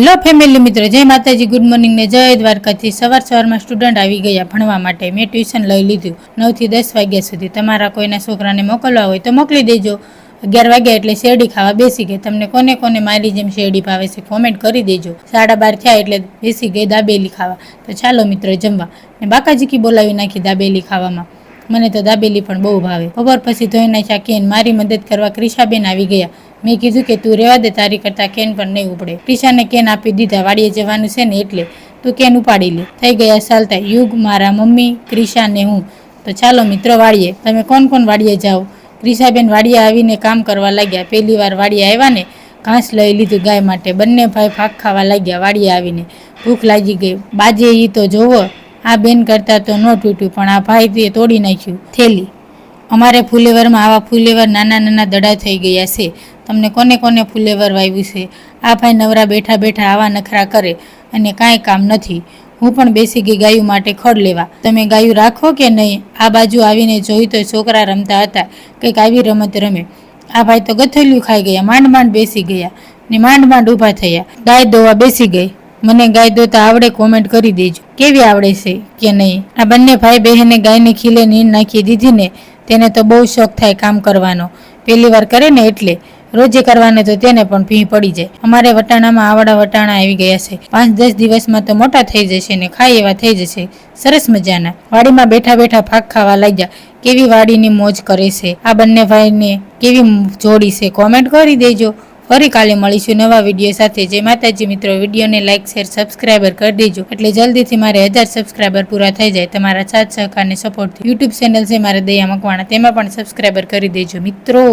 Hello family મિત્રો, જય માતાજી, ગુડ મોર્નિંગ ને જય દ્વારકાથી। સવારમાં સ્ટુડન્ટ આવી ગયા ભણવા માટે। મેં ટ્યુશન લઈ લીધું 9 થી 10 વાગ્યા સુધી। તમારા કોઈના છોકરાને મોકલવા હોય તો મોકલી દેજો। 11 વાગ્યા એટલે શેરડી ખાવા બેસી ગઈ। તમને કોને કોને મારી જેમ શેરડી ભાવે છે કોમેન્ટ કરી દેજો। 12:30 થયા એટલે બેસી ગઈ દાબેલી ખાવા। તો ચાલો મિત્રો જમવા। ને બાકાજી બોલાવી નાખી દાબેલી ખાવામાં। મને તો દાબેલી પણ બહુ ભાવે। બપોર પછી ધોઈ નાખ્યા કેન। મારી મદદ કરવા ક્રિશાબેન આવી ગયા। મેં કીધું કે તું રહેવા દે, તારી કરતા કેન પણ નહીં ઉપડે। ક્રિશાને કેન આપી દીધા, વાડીએ જવાનું છે ને એટલે તું કેન ઉપાડી લે। થઈ ગયા ચાલતા યુગ, મારા મમ્મી, ક્રિશા ને હું। તો ચાલો મિત્રો વાડીએ। તમે કોણ કોણ વાડીએ જાઓ? ક્રિશાબેન વાડીએ આવીને કામ કરવા લાગ્યા। પહેલી વાર વાડીએ આવ્યા ને ઘાસ લઈ લીધું ગાય માટે। બંને ભાઈ ભાગ ખાવા લાગ્યા। વાડીએ આવીને ભૂખ લાગી ગઈ। બાજે ઈ તો જોવો, આ બેન કરતા તો ન તૂટ્યું, પણ આ ભાઈ તે તોડી નાખ્યું થેલી। અમારે ફુલેવરમાં આવા ફુલેવર નાના નાના દડા થઈ ગયા છે। તમને કોને કોને ફુલેવર વાવ્યું છે? આ ભાઈ નવરા બેઠા બેઠા આવા નખરા કરે અને કાંઈ કામ નથી। હું પણ બેસી ગઈ ગાયું માટે ખડ લેવા। તમે ગાયું રાખો કે નહીં? આ બાજુ આવીને જોયું તો છોકરા રમતા હતા, કંઈક આવી રમત રમે। આ ભાઈ તો ગથેલિયું ખાઈ ગયા। માંડ માંડ બેસી ગયા ને માંડ માંડ ઊભા થયા। ગાય દોવા બેસી ગઈ। મને ગાય દોતા આવડે? કોમેન્ટ કરી દેજો કેવી આવડે છે કે નહીં। આ બંને ભાઈ બહેને ગાયને ખીલે નીંદ નાખી દીધી ને તેને તો બહુ શોખ થાય કામ કરવાનો। પહેલી વાર કરે ને એટલે રોજે કરવાને તો તેને પણ ભી પડી જાય। અમારે વટાણામાં આવડા વટાણા આવી ગયા છે। 5-10 દિવસમાં તો મોટા થઈ જશે ને ખાઈ એવા થઈ જશે સરસ મજાના। વાડીમાં બેઠા બેઠા ભાગ ખાવા લાગ્યા। કેવી વાડીની મોજ કરે છે આ બંને ભાઈને, કેવી જોડી છે કોમેન્ટ કરી દેજો। ફરી કાલે મળીશું નવા વિડીયો સાથે। જય માતાજી મિત્રો, વિડીયોને લાઇક શેર સબસ્ક્રાઈબર કરી દેજો એટલે જલ્દીથી મારે 1000 સબસ્ક્રાઈબર પૂરા થઈ જાય। તમારા સાથ સહકાર ને સપોર્ટથી યુટ્યુબ ચેનલ છે મારે દયા મકવાણા, તેમાં પણ સબસ્ક્રાઈબર કરી દેજો મિત્રો।